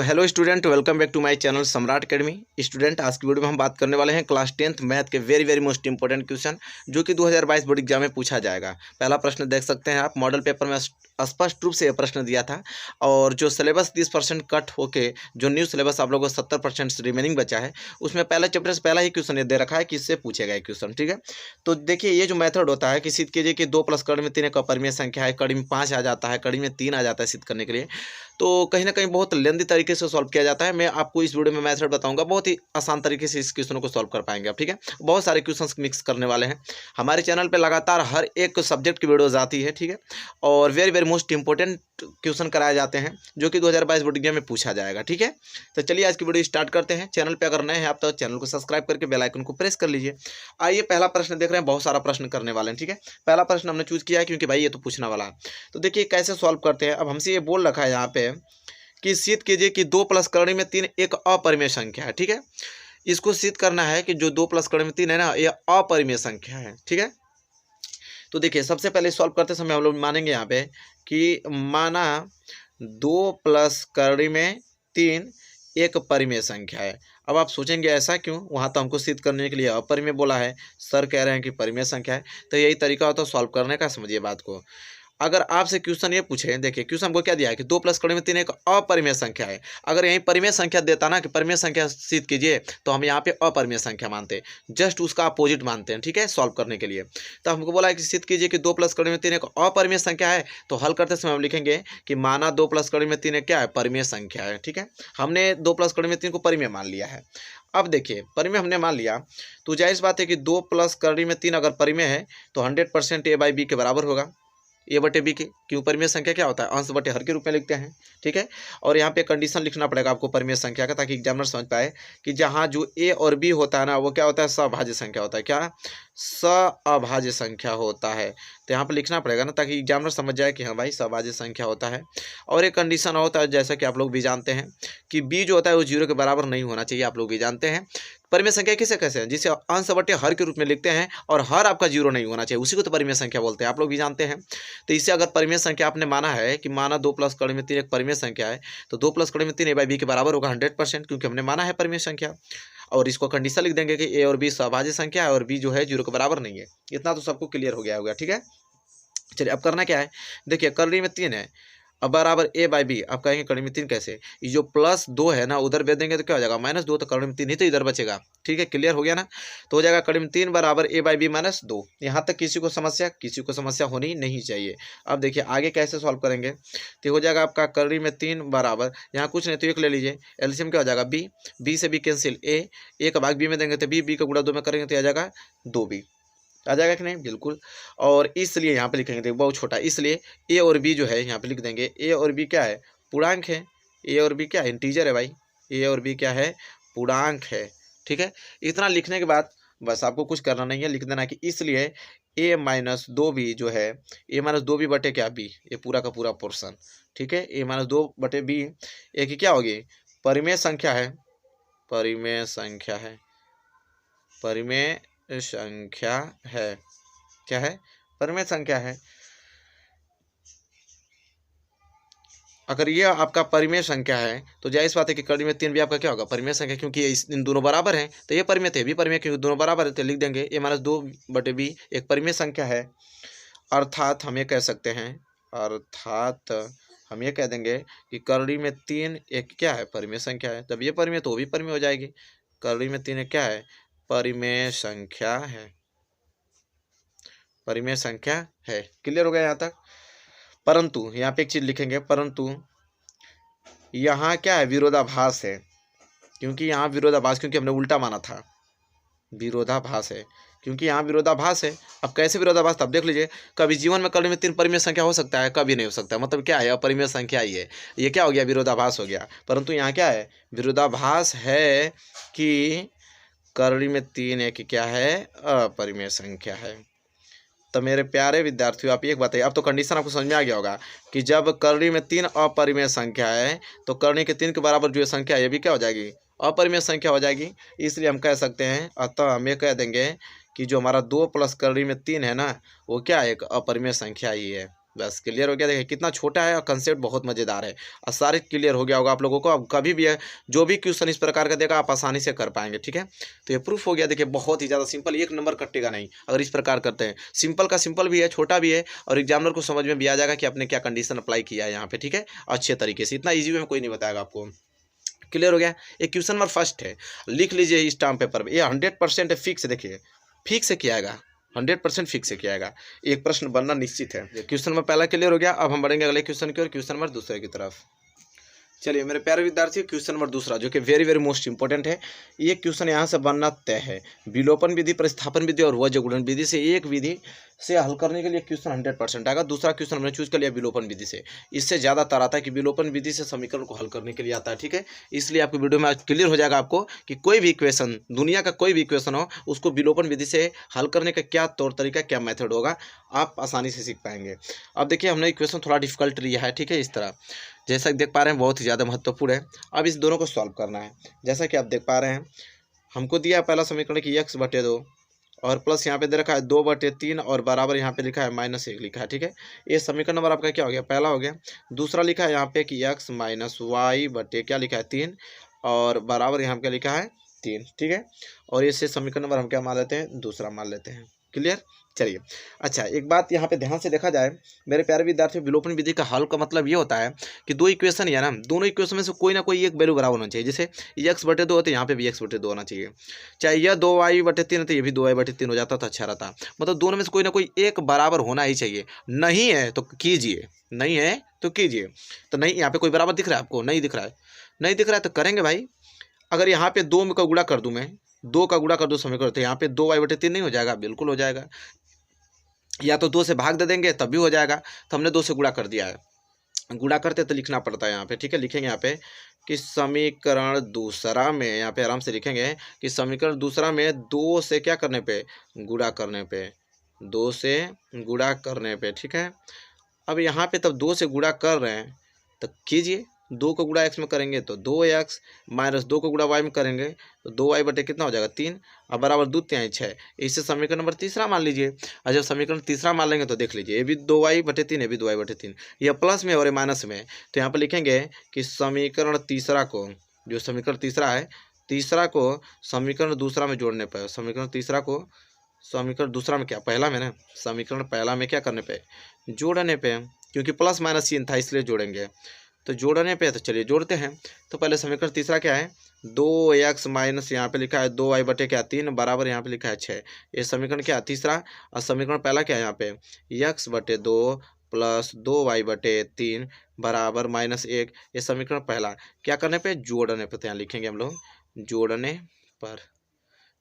Hello student, welcome back to my channel Samrat Academy. Student, आज की video में हम बात करने वाले हैं क्लास 10th मैथ के वेरी मोस्ट इंपॉर्टेंट क्वेश्चन जो कि 2022 बोर्ड एग्जाम में पूछा जाएगा। पहला प्रश्न देख सकते हैं आप, मॉडल पेपर में स्पष्ट रूप से यह प्रश्न दिया था और जो सिलेबस 30% कट होके जो न्यू सिलेबस आप लोगों को 70% रिमेनिंग बचा है उसमें पहला चैप्टर से पहला ही क्वेश्चन ये दे रखा है कि इससे पूछेगा क्वेश्चन। ठीक है, तो देखिए ये जो मेथड होता है कि सिद्ध कीजिए कि 2 + कड़ी में 3 एक अपरिमेय संख्या है, कड़ी में 5 आ जाता है, कड़ी में 3 आ जाता है सिद्ध करने के लिए, तो कहीं ना कहीं बहुत लेंदी तरीके से सॉल्व किया जाता है। मैं आपको इस वीडियो में मेथड बताऊंगा, बहुत ही आसान तरीके से इस क्वेश्चन को सॉल्व कर पाएंगे आप। ठीक है, बहुत सारे क्वेश्चंस मिक्स करने वाले हैं। हमारे चैनल पे लगातार हर एक सब्जेक्ट की वीडियोज आती है। ठीक है, और वेरी मोस्ट इंपॉर्टेंट क्वेश्चन कराए जाते हैं जो कि 2022 बोर्ड एग्जाम में पूछा जाएगा। ठीक है, तो चलिए आज की वीडियो स्टार्ट करते हैं। चैनल पे अगर नए हैं आप तो चैनल को सब्सक्राइब करके बेल आइकन को प्रेस कर लीजिए। आइए पहला प्रश्न देख रहे हैं, बहुत सारा प्रश्न करने वाले हैं। ठीक है, पहला प्रश्न हमने चूज किया है क्योंकि भाई ये तो पूछने वाला है। तो देखिए कैसे सॉल्व करते हैं। अब हमसे ये बोल रखा है यहाँ पे कि सिद्ध कीजिए कि 2 + कड़ी में 3 एक अपरिमेय संख्या है। ठीक है, इसको सिद्ध करना है कि जो 2 + कड़ी में 3 है ना, ये अपरिमेय संख्या है। ठीक है, तो देखिए सबसे पहले सॉल्व करते समय हम लोग मानेंगे यहाँ पे कि माना 2 + कड़ी में 3 एक परिमेय संख्या है। अब आप सोचेंगे ऐसा क्यों, वहाँ तो हमको सिद्ध करने के लिए अपरिमेय बोला है, सर कह रहे हैं कि परिमेय संख्या है, तो यही तरीका होता है सॉल्व करने का। समझिए बात को। अगर आपसे क्वेश्चन ये पूछे, देखिए क्वेश्चन हमको क्या दिया है कि 2 + कड़ी में 3 एक अपरिमेय संख्या है। अगर यही परिमेय संख्या देता ना कि परिमेय संख्या सिद्ध कीजिए, तो हम यहाँ पे अपरिमेय संख्या मानते हैं, जस्ट उसका अपोजिट मानते हैं। ठीक है, सॉल्व करने के लिए तो हमको बोला है कि सिद्ध कीजिए कि 2 + कड़ी में 3 एक अपरिमेय संख्या है। तो हल करते समय हम लिखेंगे कि माना 2 + कड़ी में 3 एक क्या है, परिमेय संख्या है। ठीक है, हमने 2 + कड़ी में 3 को परिमेय मान लिया है। अब देखिए परिमेय हमने मान लिया तो जाहिर बात है कि 2 + कड़ी में 3 अगर परिमेय है तो 100% a/b के बराबर होगा। a/b के क्यों, परिमेय संख्या क्या होता है, अंश बटे हर के रूप में लिखते हैं। ठीक है, और यहाँ पे कंडीशन लिखना पड़ेगा आपको परिमेय संख्या का, ताकि एग्जामिनर समझ पाए कि जहाँ जो a और b होता है ना, वो क्या होता है, सभाज्य संख्या होता है। क्या, सअभाज्य संख्या होता है। तो यहाँ पे लिखना पड़ेगा ना, ताकि एग्जामिनर समझ जाए कि हाँ भाई सभाज्य संख्या होता है। और एक कंडीशन होता है, जैसा कि आप लोग भी जानते हैं कि b जो होता है वो 0 के बराबर नहीं होना चाहिए। आप लोग भी जानते हैं परिमेय संख्या किसे कैसे हैं, जिसे अंश बटे हर के रूप में लिखते हैं और हर आपका 0 नहीं होना चाहिए, उसी को तो परिमेय संख्या बोलते हैं। आप लोग भी जानते हैं। तो इससे अगर परिमेय संख्या आपने माना है कि माना 2 + कड़ी में 3 एक परिमेय संख्या है, तो 2 + कड़ी में 3 a/b के बराबर होगा 100%, क्योंकि हमने माना है परिमेय संख्या। और इसको कंडीशन लिख देंगे कि a और b सभाज्य संख्या है और b जो है 0 के बराबर नहीं है। इतना तो सबको क्लियर हो गया होगा। ठीक है, चलिए अब करना क्या है, देखिए कड़ी में 3 है, अब बराबर a/b। आप कहेंगे कड़ी में 3 कैसे, ये जो +2 है ना उधर भेज देंगे तो क्या हो जाएगा, -2, तो कड़ी में 3 ही तो इधर बचेगा। ठीक है, क्लियर हो गया ना, तो हो जाएगा कड़ी में 3 बराबर a/b -2। यहाँ तक किसी को समस्या होनी नहीं चाहिए। अब देखिए आगे कैसे सॉल्व करेंगे, तो हो जाएगा आपका कड़ी में 3 बराबर, यहाँ कुछ नहीं तो एक ले लीजिए, एलसीएम क्या हो जाएगा b से b कैंसिल, a का भाग b में देंगे तो b का गुणा 2 में करेंगे तो आ जाएगा 2b। आ जाएगा कि नहीं, बिल्कुल। और इसलिए यहाँ पे लिखेंगे, देखो बहुत छोटा, इसलिए ए और बी जो है यहाँ पे लिख देंगे, ए और बी क्या है, पूर्णांक है। ए और बी क्या है, इंटीजर है भाई। ए और बी क्या है, पूर्णांक है। ठीक है, इतना लिखने के बाद बस आपको कुछ करना नहीं है, लिख देना कि इसलिए a - 2b जो है, a - 2b बटे क्या, b, ये पूरा का पूरा पोर्शन। ठीक है, a - 2 बटे b एक क्या होगी, परिमेय संख्या है, परिमेय संख्या है, परिमेय संख्या है। क्या है, परिमेय संख्या है। अगर ये आपका परिमेय संख्या है तो जाहिर बात है कि कड़ी में 3 भी आपका क्या होगा, परिमेय संख्या, क्योंकि इन दोनों बराबर हैं तो ये परिमेय थे, भी परिमेय, क्योंकि दोनों बराबर है तो लिख देंगे a - 2 बटे b एक परिमेय संख्या है। अर्थात हम ये कह सकते हैं, अर्थात हम ये कह देंगे कि कड़ी में 3 एक क्या है, परिमेय संख्या है। तब ये परिमेय तो वो भी परिमेय हो जाएगी। कड़ी में 3 एक क्या है, परिमेय संख्या है, परिमेय संख्या है। क्लियर हो गया यहाँ तक। परंतु यहाँ पे एक चीज लिखेंगे, परंतु यहाँ क्या है, विरोधाभास है, क्योंकि यहाँ विरोधाभास, क्योंकि हमने उल्टा माना था, विरोधाभास है, क्योंकि यहाँ विरोधाभास है। अब कैसे विरोधाभास, तब देख लीजिए, कभी जीवन में कड़ी में 3 परिमेय संख्या हो सकता है, कभी नहीं हो सकता, मतलब क्या है, अपरिमेय संख्या ही है। ये क्या हो गया, विरोधाभास हो गया। परंतु यहाँ क्या है, विरोधाभास है कि कड़ी में 3 एक क्या है, अपरिमेय संख्या है। तो मेरे प्यारे विद्यार्थियों आप एक बताइए, अब तो कंडीशन आपको समझ में आ गया होगा कि जब कड़ी में 3 अपरिमेय संख्या है तो कड़ी के 3 के बराबर जो संख्या है ये भी क्या हो जाएगी, अपरिमेय संख्या हो जाएगी। इसलिए हम कह सकते हैं, अतः हम ये कह देंगे कि जो हमारा 2 + कड़ी में 3 है ना, वो क्या है, एक अपरिमेय संख्या ही है। बस क्लियर हो गया। देखिए कितना छोटा है और कंसेप्ट बहुत मज़ेदार है और सारे क्लियर हो गया होगा आप लोगों को। अब कभी भी है जो भी क्वेश्चन इस प्रकार का देगा आप आसानी से कर पाएंगे, ठीक है। तो ये प्रूफ हो गया। देखिए बहुत ही ज़्यादा सिंपल, एक नंबर कटेगा नहीं अगर इस प्रकार करते हैं। सिंपल का सिंपल भी है, छोटा भी है और एग्जामिनर को समझ में भी आ जाएगा कि आपने क्या कंडीशन अप्लाई किया है यहाँ पे, ठीक है, अच्छे तरीके से। इतना ईजी वे में कोई नहीं बताएगा आपको। क्लियर हो गया। एक क्वेश्चन नंबर फर्स्ट है, लिख लीजिए इस टर्म पेपर में। ये 100% है, फिक्स। देखिए फिक्स से किया आएगा, 100% फिक्स से किया आएगा। एक प्रश्न बनना निश्चित है। क्वेश्चन नंबर पहला क्लियर हो गया। अब हम बढ़ेंगे अगले क्वेश्चन की ओर, क्वेश्चन नंबर दूसरे की तरफ। चलिए मेरे प्यारे विद्यार्थी, क्वेश्चन नंबर दूसरा जो कि वेरी वेरी मोस्ट इंपॉर्टेंट है। ये क्वेश्चन यहाँ से बनना तय है। विलोपन विधि, प्रतिस्थापन विधि और वज्र गुणन विधि से एक विधि से हल करने के लिए क्वेश्चन 100% आएगा। दूसरा क्वेश्चन हमने चूज कर लिया विलोपन विधि से। इससे ज़्यादातर आता है कि विलोपन विधि से समीकरण को हल करने के लिए आता है, ठीक है। इसलिए आपकी वीडियो में आज क्लियर हो जाएगा आपको कि कोई भी इक्वेशन, दुनिया का कोई भी इक्वेशन हो, उसको विलोपन विधि से हल करने का क्या तौर तरीका, क्या मेथड होगा, आप आसानी से सीख पाएंगे। अब देखिए हमने इक्वेशन थोड़ा डिफिकल्ट लिया है, ठीक है। इस तरह जैसा कि देख पा रहे हैं बहुत ही ज़्यादा महत्वपूर्ण है। अब इस दोनों को सॉल्व करना है। जैसा कि आप देख पा रहे हैं हमको दिया है पहला समीकरण कि x/2 और प्लस यहाँ पे दे रखा है 2/3 और बराबर यहाँ पे लिखा है -1 लिखा है, ठीक है। ये समीकरण नंबर आपका क्या हो गया, पहला हो गया। दूसरा लिखा है यहाँ पे कि x - y/ क्या लिखा है 3 और बराबर यहाँ पे लिखा है 3, ठीक है। और इससे समीकरण नंबर हम क्या मान लेते हैं, दूसरा मान लेते हैं। क्लियर। चलिए अच्छा, एक बात यहाँ पे ध्यान से देखा जाए मेरे प्यारे विद्यार्थियों, विलोपन विधि का हल का मतलब ये होता है कि दो इक्वेशन है ना, दोनों इक्वेशन में से कोई ना कोई एक वैल्यू बराबर होना चाहिए। जैसे x/2 होता है, यहाँ पे भी x/2 होना चाहिए। चाहे यह 2y/3 है तो ये भी 2y/3 हो जाता तो अच्छा रहता। मतलब दोनों में से कोई ना कोई एक बराबर होना ही चाहिए। नहीं है तो कीजिए, नहीं है तो कीजिए। तो नहीं, यहाँ पे कोई बराबर दिख रहा है आपको, नहीं दिख रहा है, नहीं दिख रहा है तो करेंगे भाई। अगर यहाँ पे 2 का गुणा कर दूँ, मैं 2 का गुणा कर दूँ समीकरण, तो यहाँ पे 2y/3 नहीं हो जाएगा, बिल्कुल हो जाएगा। या तो 2 से भाग दे देंगे तब भी हो जाएगा। तो हमने 2 से गुणा कर दिया है। गुणा करते तो लिखना पड़ता है यहाँ पे, ठीक है। लिखेंगे यहाँ पे कि समीकरण दूसरा में, यहाँ पे आराम से लिखेंगे कि समीकरण दूसरा में 2 से क्या करने पे, गुणा करने पे, 2 से गुणा करने पे, ठीक है। अब यहाँ पे तब 2 से गुणा कर रहे हैं तो कीजिए। 2 को गुणा x में करेंगे तो 2x माइनस 2 को गुणा y में करेंगे तो 2y/, कितना हो जाएगा 3 और बराबर 2 3 6। इससे समीकरण नंबर तीसरा मान लीजिए। और जब समीकरण तीसरा मान लेंगे तो देख लीजिए ये भी 2y/3 है, भी 2y/3, ये प्लस में और ये माइनस में। तो यहाँ पर लिखेंगे कि समीकरण तीसरा को, जो समीकरण तीसरा है, तीसरा को समीकरण दूसरा में जोड़ने पर, समीकरण तीसरा को समीकरण दूसरा में क्या, पहला में ना, समीकरण पहला में क्या करने पे, जोड़ने पे, क्योंकि प्लस माइनस चिन्ह था इसलिए जोड़ेंगे। तो जोड़ने पे तो चलिए जोड़ते हैं। तो पहले समीकरण तीसरा क्या है, 2x माइनस यहाँ पे लिखा है 2y/, क्या 3 बराबर यहाँ पे लिखा है 6। ये समीकरण क्या तीसरा। और समीकरण पहला क्या है यहाँ पे, x/2 प्लस 2y/3 बराबर -1। ये समीकरण पहला क्या करने पे, जोड़ने पे। तो यहाँ लिखेंगे हम लोग जोड़ने पर,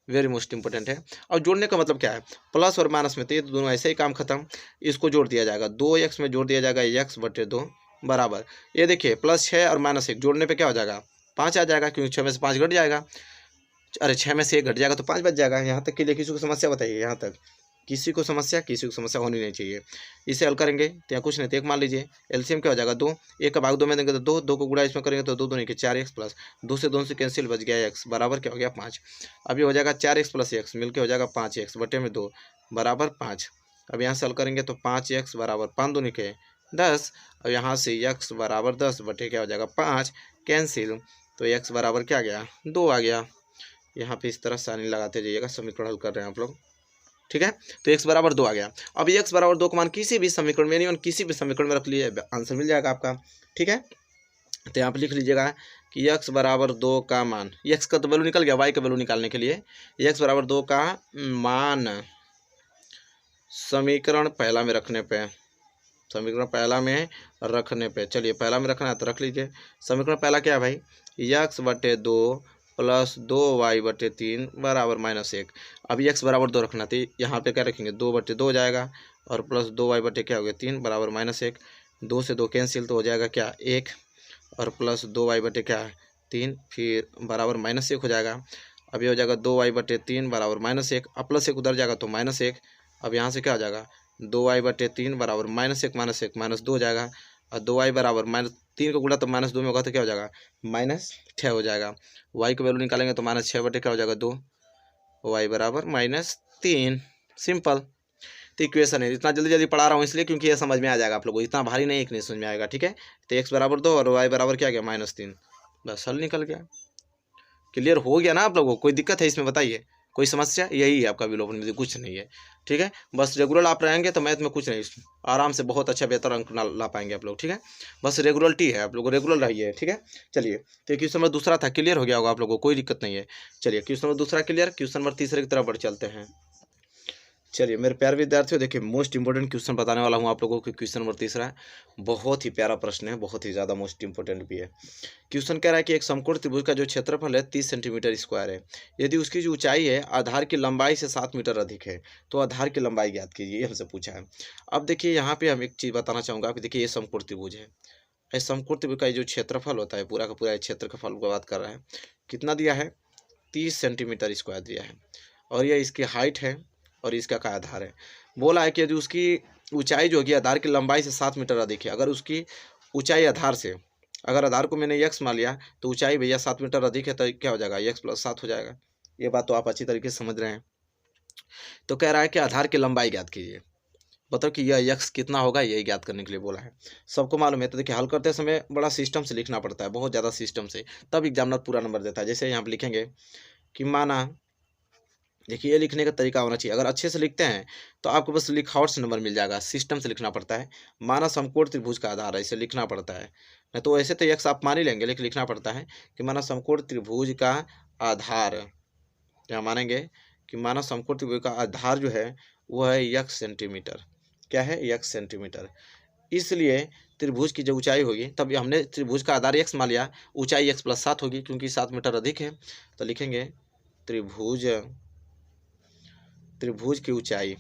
वेरी मोस्ट इंपॉर्टेंट है। और जोड़ने का मतलब क्या है, प्लस और माइनस में, तो ये दोनों ऐसे ही काम खत्म। इसको जोड़ दिया जाएगा, 2x में जोड़ दिया जाएगा x/2 बराबर, ये देखिए +6 और -1 जोड़ने पे क्या हो जाएगा, 5 आ जाएगा, क्योंकि 6 में से 5 घट जाएगा। अरे 6 में से 1 घट जाएगा तो 5 बच जाएगा। यहाँ तक के लिए किसी को समस्या बताइए, यहाँ तक किसी को समस्या होनी नहीं चाहिए। इसे हल करेंगे तो यहाँ कुछ नहीं, तो एक मान लीजिए एलसीएम क्या हो जाएगा 2, 1 का भाग 2 में देंगे तो 2, 2 को गुणा इसमें करेंगे तो 2 2 के 4x प्लस 2 से 2 से कैंसिल, बच गया x बराबर क्या हो गया 5। अब ये हो जाएगा 4x प्लस x मिलकर हो जाएगा 5x बटे में 2 बराबर 5। अब यहाँ से हल करेंगे तो 5x बराबर 5 2 के 10 और यहाँ से x बराबर 10 बटे क्या हो जाएगा 5 कैंसिल, तो x बराबर क्या आ गया 2 आ गया। यहाँ पे इस तरह साइन लगाते जाइएगा, समीकरण हल कर रहे हैं आप लोग, ठीक है। तो x बराबर 2 आ गया। अब x बराबर 2 का मान किसी भी समीकरण में, नहीं किसी भी समीकरण में रख लिए, आंसर मिल जाएगा आपका, ठीक है। तो यहाँ पे लिख लीजिएगा कि x बराबर 2 का मान, x का तो वैल्यू निकल गया, y का वैल्यू निकालने के लिए x बराबर 2 का मान समीकरण पहला में रखने पे, समीकरण पहला में रखने पे, चलिए पहला में रखना है तो रख लीजिए। समीकरण पहला क्या है भाई, x/2 प्लस 2y/3 बराबर -1। अभी x बराबर 2 रखना, तो यहाँ पे क्या रखेंगे 2/2 हो जाएगा और प्लस 2y/, क्या हो गया 3 बराबर -1। 2 से 2 कैंसिल तो हो जाएगा क्या 1 और प्लस 2y/, क्या है 3 फिर बराबर -1 हो जाएगा। अब ये हो जाएगा 2y/3 बराबर -1, अब +1 उधर जाएगा तो -1। अब यहाँ से क्या हो जाएगा 2y/3 बराबर -1 -2 हो जाएगा और 2y बराबर -3 को गुणा तो -2 में होगा तो क्या हो जाएगा -6 हो जाएगा। y का वैल्यू निकालेंगे तो -6 बटे क्या हो जाएगा 2, y बराबर -3, सिंपल। तो इक्वेशन है, इतना जल्दी जल्दी पढ़ा रहा हूँ इसलिए क्योंकि ये समझ में आ जाएगा आप लोगों को, इतना भारी नहीं, एक नहीं समझ में आएगा, ठीक है। तो x बराबर 2 और y बराबर क्या गया -3, बस हल निकल गया। क्लियर हो गया ना आप लोगों को? कोई दिक्कत है इसमें बताइए, कोई समस्या? यही है आपका विलोपन विधि, कुछ नहीं है, ठीक है। बस रेगुलर आप रहेंगे तो मैथ में कुछ नहीं, आराम से बहुत अच्छा बेहतर अंक ला पाएंगे आप लोग, ठीक है। बस रेगुलरिटी है, आप लोग रेगुलर रहिए, ठीक है। चलिए, तो क्वेश्चन नंबर दूसरा था, क्लियर हो गया होगा आप लोगों को, कोई दिक्कत नहीं है। चलिए क्वेश्चन नंबर दूसरा क्लियर, क्वेश्चन नंबर तीसरे की तरफ बढ़ चलते हैं। चलिए मेरे प्यारे विद्यार्थियों, देखिए मोस्ट इंपोर्टेंट क्वेश्चन बताने वाला हूँ आप लोगों को। क्वेश्चन नंबर तीसरा है, बहुत ही प्यारा प्रश्न है, बहुत ही ज़्यादा मोस्ट इंपोर्टेंट भी है। क्वेश्चन कह रहा है कि एक समकोण त्रिभुज का जो क्षेत्रफल है 30 सेंटीमीटर स्क्वायर है, यदि उसकी जो ऊंचाई है आधार की लंबाई से 7 मीटर अधिक है तो आधार की लंबाई ज्ञात कीजिए, ये हमसे पूछा है। अब देखिए यहाँ पे हम एक चीज़ बताना चाहूँगा कि देखिए ये समकोण त्रिभुज है, इस समकोण त्रिभुज का जो क्षेत्रफल होता है पूरा का पूरा क्षेत्रफल की बात कर रहा है, कितना दिया है? 30 सेंटीमीटर स्क्वायर दिया है, और यह इसकी हाइट है और इसका का आधार है। बोला है कि यदि उसकी ऊंचाई जो होगी आधार की लंबाई से 7 मीटर अधिक है, अगर उसकी ऊंचाई आधार से, अगर आधार को मैंने x मान लिया तो ऊंचाई भैया 7 मीटर अधिक है, तो क्या हो जाएगा? x + 7 हो जाएगा। ये बात तो आप अच्छी तरीके से समझ रहे हैं। तो कह रहा है कि आधार की लंबाई ज्ञात कीजिए, बताओ कि यह x कितना होगा, यही ज्ञात करने के लिए बोला है। सबको मालूम है, तो देखिए हल करते समय बड़ा सिस्टम से लिखना पड़ता है, बहुत ज़्यादा सिस्टम से, तब एग्जामिनर पूरा नंबर देता है। जैसे यहाँ पर लिखेंगे कि माना, देखिए ये लिखने का तरीका होना चाहिए, अगर अच्छे से लिखते हैं तो आपको बस लिखावट से नंबर मिल जाएगा, सिस्टम से लिखना पड़ता है। माना समकोण त्रिभुज का आधार है, इसे लिखना पड़ता है, नहीं तो ऐसे तो x आप मान ही लेंगे, लेकिन लिखना पड़ता है कि माना समकोण त्रिभुज का आधार, क्या मानेंगे कि माना समकोण त्रिभुज का आधार जो है वो है x सेंटीमीटर, क्या है? x centimetre. इसलिए त्रिभुज की जो ऊंचाई होगी, तब हमने त्रिभुज का आधार x मान लिया, ऊंचाई x + 7 होगी क्योंकि 7 मीटर अधिक है, तो लिखेंगे त्रिभुज की ऊंचाई,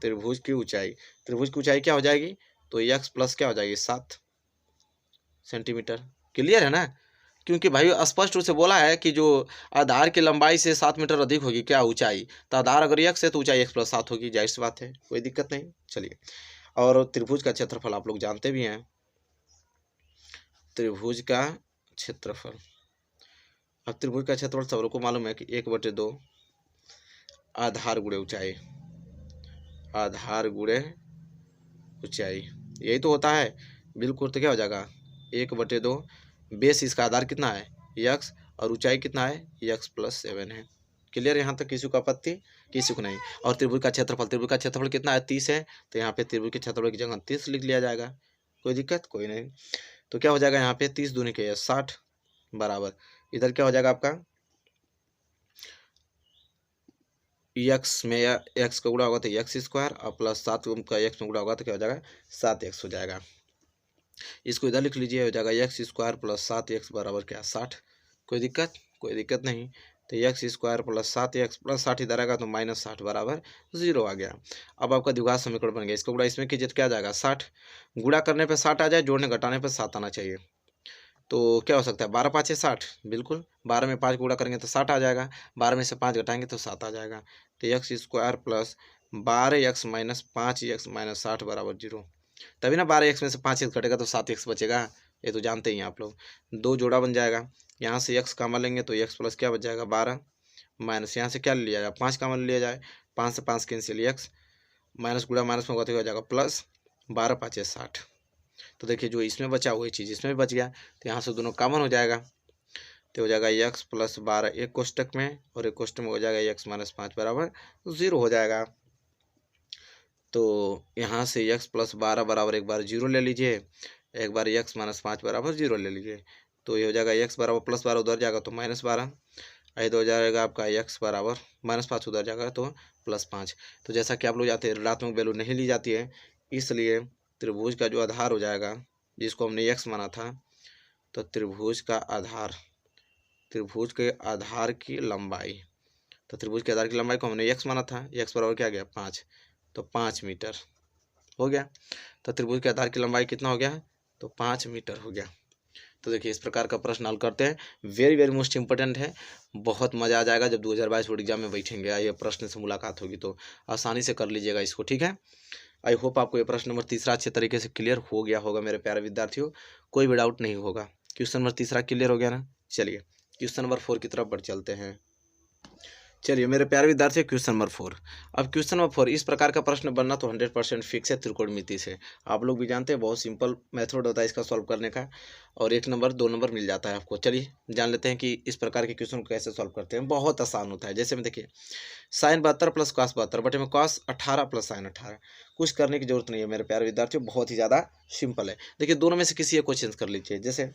त्रिभुज की ऊंचाई क्या हो जाएगी? तो x प्लस क्या हो जाएगी? 7 सेंटीमीटर। क्लियर है ना? क्योंकि भाई स्पष्ट रूप से बोला है कि जो आधार की लंबाई से 7 मीटर अधिक होगी क्या ऊंचाई, तो आधार अगर x है तो ऊंचाई x + 7 होगी, जाहिर सी बात है, कोई दिक्कत नहीं। चलिए, और त्रिभुज का क्षेत्रफल आप लोग जानते भी हैं, त्रिभुज का क्षेत्रफल, अब त्रिभुज का क्षेत्रफल सब लोग को मालूम है कि 1/2 आधार गुणे ऊंचाई, आधार गुणे ऊंचाई, यही तो होता है बिल्कुल। तो क्या हो जाएगा? 1/2, बेस इसका आधार कितना है? x, और ऊंचाई कितना है? x + 7 है। क्लियर? यहाँ तक किसी को आपत्ति? किसी को नहीं। और त्रिभुज का क्षेत्रफल कितना है? 30 है, तो यहाँ पे त्रिभुज के क्षेत्रफल की जगह 30 लिख लिया जाएगा, कोई दिक्कत? कोई नहीं। तो क्या हो जाएगा यहाँ पे? 30 दूनी के 60 बराबर, इधर क्या हो जाएगा आपका? x में या x का गुणा होगा तो x² और +7 का x में गुणा होगा तो क्या हो जाएगा? 7x हो जाएगा। इसको इधर लिख लीजिए, हो जाएगा x² + 7x बराबर क्या? 60। कोई दिक्कत? कोई दिक्कत नहीं। तो x² + 7x + 60 इधर आएगा तो -60 बराबर 0 आ गया। अब आपका द्विघात समीकरण बन गया, इसको गुणा इसमें कीजिए तो क्या आ जाएगा? 60। गुणा करने पे 60 आ जाए, जोड़ने घटाने पे 7 आना चाहिए। तो क्या हो सकता है? 12 × 5 = 60, बिल्कुल। 12 में 5 गुणा करेंगे तो 60 आ जाएगा, 12 में से 5 घटाएंगे तो 7 आ जाएगा। तो x² + 12x - 5x - 60 बराबर 0। तभी ना 12x में से 5x घटेगा तो 7x बचेगा, ये तो जानते ही हैं आप लोग। 2 जोड़ा बन जाएगा, यहाँ से x कॉमन लेंगे तो x प्लस क्या बच जाएगा? 12, माइनस यहाँ से क्या ले लिया जाए? 5 कॉमन लिया जाए, 5 से 5 कैंसिल, x माइनस गुणा माइनस में हो जाएगा प्लस, 12 × 5 = 60। तो देखिए जो इसमें बचा वही चीज़ इसमें भी बच गया, तो यहाँ से दोनों कॉमन हो जाएगा, तो हो जाएगा x + 12 एक कोष्टक में, और एक कोष्टक में हो जाएगा x - 5 बराबर 0 हो जाएगा। तो यहाँ से x + 12 बराबर एक बार 0 ले लीजिए, एक बार x - 5 बराबर 0 ले लीजिए, तो ये हो जाएगा x बराबर +12 उधर जाएगा तो -12, इधर हो जाएगा आपका x बराबर -5 उधर जाएगा तो +5। तो जैसा कि आप लोग जानते हैं ऋणात्मक वैल्यू नहीं ली जाती है, इसलिए त्रिभुज का जो आधार हो जाएगा, जिसको हमने x माना था, तो त्रिभुज का आधार, त्रिभुज के आधार की लंबाई, तो त्रिभुज के आधार की लंबाई को हमने x माना था, x बराबर क्या गया? 5, तो 5 मीटर हो गया। तो त्रिभुज के आधार की लंबाई कितना हो गया? तो 5 मीटर हो गया। तो देखिए इस प्रकार का प्रश्न हल करते हैं, वेरी वेरी मोस्ट इंपॉर्टेंट है, बहुत मज़ा आ जाएगा जब 2022 बोर्ड एग्जाम में बैठेंगे, ये प्रश्न से मुलाकात होगी तो आसानी से कर लीजिएगा इसको, ठीक है। आई होप आपको ये प्रश्न नंबर तीसरा अच्छे तरीके से क्लियर हो गया होगा मेरे प्यारे विद्यार्थियों, कोई भी डाउट नहीं होगा। क्वेश्चन नंबर तीसरा क्लियर हो गया ना? चलिए क्वेश्चन नंबर 4 की तरफ बढ़ चलते हैं। चलिए मेरे प्यारे विद्यार्थी, क्वेश्चन नंबर 4। अब क्वेश्चन नंबर 4 इस प्रकार का प्रश्न बनना तो 100% फिक्स है त्रिकोणमिति से। आप लोग भी जानते हैं बहुत सिंपल मेथड होता है इसका सॉल्व करने का, और 1 नंबर 2 नंबर मिल जाता है आपको। चलिए जान लेते हैं कि इस प्रकार के क्वेश्चन को कैसे सॉल्व करते हैं। बहुत आसान होता है। जैसे में देखिए sin 72 प्लस cos 72 बटे में cos 18 प्लस sin 18। कुछ करने की जरूरत नहीं है मेरे प्यारे विद्यार्थियों, बहुत ही ज़्यादा सिंपल है। देखिए दोनों में से किसी एक को चेंज कर लीजिए। जैसे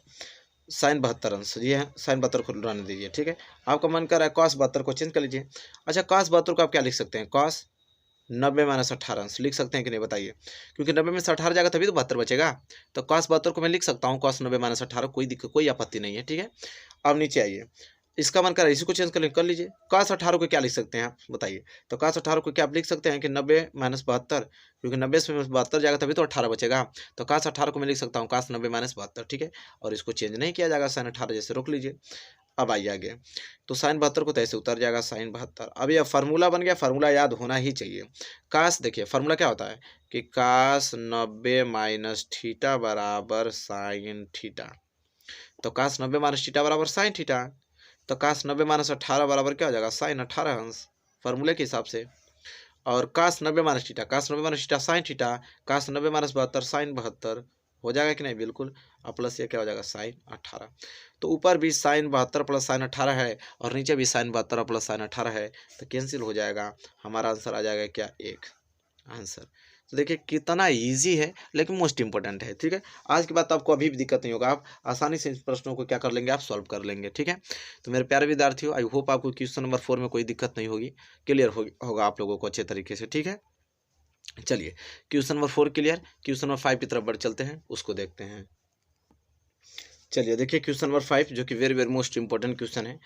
साइन 72 अंश, ये है साइन 72 को रहने दीजिए, ठीक है। आपका मन कर रहा है cos 72 को चेंज कर लीजिए। अच्छा cos 72 को आप क्या लिख सकते हैं, cos 90 माइनस 18 अंश लिख सकते हैं कि नहीं बताइए, क्योंकि 90 में से 18 जाएगा तभी तो 72 बचेगा। तो cos 72 को मैं लिख सकता हूँ cos 90 माइनस 18, कोई दिक्कत कोई आपत्ति नहीं है, ठीक है। अब नीचे आइए, इसका मन कर रहा है इसी को चेंज कर लीजिए। cos 18 को क्या लिख सकते हैं आप बताइए, तो cos 18 को क्या आप लिख सकते हैं कि 90 माइनस 72, क्योंकि 90 से 72 जाएगा तभी तो 18 बचेगा। तो cos 18 को मैं लिख सकता हूँ cos 90 माइनस 72, ठीक है। और इसको चेंज नहीं किया जाएगा, sin 18 जैसे रोक लीजिए। अब आइए आगे, तो sin 72 को तैसे उतर जाएगा sin 72। अब यह फार्मूला बन गया, फार्मूला याद होना ही चाहिए। cos देखिए फार्मूला क्या होता है कि cos 90 माइनस थीटा बराबर sin थीटा। तो cos 90 माइनस थीटा बराबर sin थीटा। तो cos 90 माइनस 18 बराबर क्या हो जाएगा sin 18 अंश, फार्मूले के हिसाब से। और cos 90 minus theta, cos 90 minus theta sin theta, cos 90 minus 72 sin 72 हो जाएगा कि नहीं, बिल्कुल। और प्लस ये क्या हो जाएगा sin 18। तो ऊपर भी sin 72 प्लस sin 18 है, और नीचे भी sin 72 प्लस sin 18 है, तो कैंसिल हो जाएगा। हमारा आंसर आ जाएगा क्या, 1 आंसर। तो देखिए कितना इजी है, लेकिन मोस्ट इंपॉर्टेंट है, ठीक है। आज के बाद तो आपको अभी भी दिक्कत नहीं होगा, आप आसानी से इन प्रश्नों को क्या कर लेंगे, आप सॉल्व कर लेंगे, ठीक है। तो मेरे प्यारे विद्यार्थियों, आई होप आपको क्वेश्चन नंबर 4 में कोई दिक्कत नहीं होगी, क्लियर होगा आप लोगों को अच्छे तरीके से, ठीक है। चलिए question number 4 clear. Question number 5 की तरफ बढ़ चलते हैं, उसको देखते हैं। चलिए देखिए क्वेश्चन नंबर 5, जो कि very very most important question है,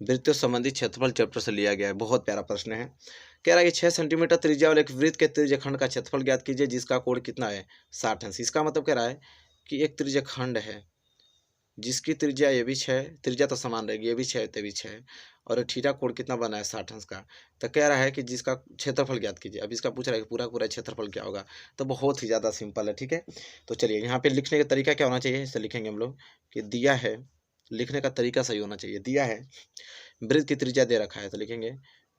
वृत्तों संबंधी क्षेत्रफल चैप्टर से लिया गया है। बहुत प्यारा प्रश्न है। कह रहा है कि 6 सेंटीमीटर त्रिज्या वाले एक वृत्त के त्रिज्यखंड का क्षेत्रफल ज्ञात कीजिए जिसका कोण कितना है, 60 अंश। इसका मतलब कह रहा है कि एक त्रिज्यखंड है जिसकी त्रिज्या ये भी 6, त्रिज्या तो समान रहेगी, ये भी 6 तो भी 6, और थीटा कोण कितना बना है, 60 अंश का। तो कह रहा है कि जिसका क्षेत्रफल ज्ञात कीजिए। अब इसका पूछ रहा है कि पूरा पूरा क्षेत्रफल क्या होगा, तो बहुत ही ज़्यादा सिंपल है, ठीक है। तो चलिए यहाँ पे लिखने का तरीका क्या होना चाहिए, इसे लिखेंगे हम लोग कि दिया है, लिखने का तरीका सही होना चाहिए। दिया है वृत्त की त्रिज्या दे रखा है, तो लिखेंगे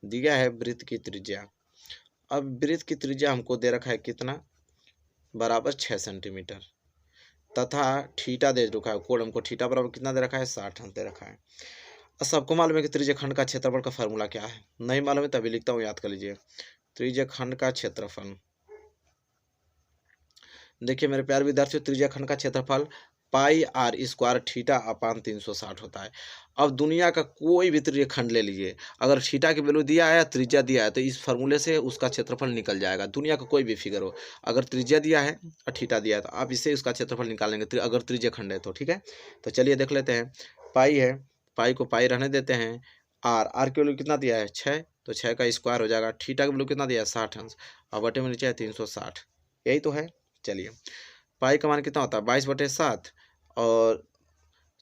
दिया है वृत्त की त्रिज्या। अब वृत्त की त्रिज्या हमको दे रखा है कितना, बराबर 6 सेंटीमीटर, तथा थीटा दे रखा है, कोण हमको थीटा बराबर कितना दे रखा है, 60 अंश दे रखा है। अब सबको मालूम है कि त्रिज्यखंड का क्षेत्रफल का फार्मूला क्या है, नहीं मालूम है तभी लिखता हूँ, याद कर लीजिए। त्रिज्यखंड का क्षेत्रफल, देखिए मेरे प्यारे विद्यार्थियों, त्रिज्यखंड का क्षेत्रफल पाई आर स्क्वायर थीटा अपान 360 होता है। अब दुनिया का कोई भी त्रिज्यखंड ले लीजिए, अगर थीटा की वैल्यू दिया है, त्रिज्या दिया है, तो इस फार्मूले से उसका क्षेत्रफल निकल जाएगा। दुनिया का कोई भी फिगर हो, अगर त्रिज्या दिया है और थीटा दिया है, तो आप इससे उसका क्षेत्रफल निकालेंगे अगर त्रिज्यखंड है तो, ठीक है। तो चलिए देख लेते हैं। पाई है, पाई को पाई रहने देते हैं। आर की वैल्यू कितना दिया है, 6, तो 6 का स्क्वायर हो जाएगा। थीटा की वैल्यू कितना दिया है, 60 अंश, और बटे में नीचे है 360, यही तो है। चलिए पाई का मान कितना होता है, 22/7, और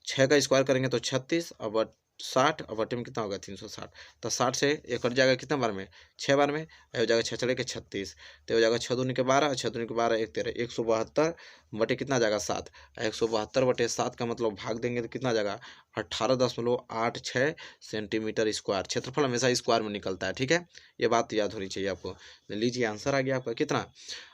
6 का स्क्वायर करेंगे तो 36, और 60, और बटे में कितना होगा, 360। तो 60 से एक कट जाएगा कितना बार में, 6 बार में, हो जाएगा 6 चढ़े के 36, तो हो जाएगा 6 दूनी के 12, 6 दूनी के 12 1 13, 172 बटे कितना जाएगा 7, 172 बटे 7 का मतलब भाग देंगे तो कितना जाएगा, 18.86 सेंटीमीटर स्क्वायर। क्षेत्रफल हमेशा स्क्वायर में निकलता है, ठीक है, ये बात याद होनी चाहिए आपको। लीजिए आंसर आ गया आपका कितना,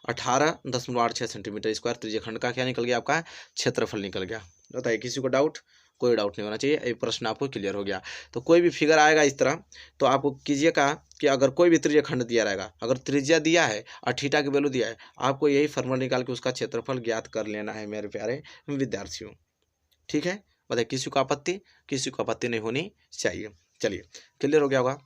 18.86 सेंटीमीटर स्क्वायर त्रिज्यखंड का क्या निकल गया, आपका क्षेत्रफल निकल गया। बताइए किसी को डाउट, कोई डाउट नहीं होना चाहिए, ये प्रश्न आपको क्लियर हो गया। तो कोई भी फिगर आएगा इस तरह, तो आपको कीजिएगा कि अगर कोई भी त्रिज्यखंड दिया रहेगा, अगर त्रिज्या दिया है और थीटा की वैल्यू दिया है, आपको यही फार्मूला निकाल के उसका क्षेत्रफल ज्ञात कर लेना है मेरे प्यारे विद्यार्थियों, ठीक है। बताइए किसी को आपत्ति, किसी को आपत्ति नहीं होनी चाहिए। चलिए क्लियर हो गया होगा।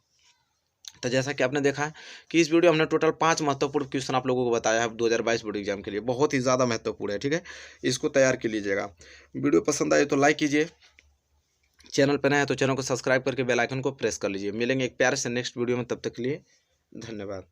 तो जैसा कि आपने देखा कि इस वीडियो हमने टोटल 5 महत्वपूर्ण क्वेश्चन आप लोगों को बताया है 2022 बोर्ड एग्जाम के लिए, बहुत ही ज़्यादा महत्वपूर्ण है, ठीक है। इसको तैयार कर लीजिएगा। वीडियो पसंद आए तो लाइक कीजिए, चैनल पर नए हैं तो चैनल को सब्सक्राइब करके बेल आइकन को प्रेस कर लीजिए। मिलेंगे एक प्यारे से नेक्स्ट वीडियो में, तब तक के लिए धन्यवाद।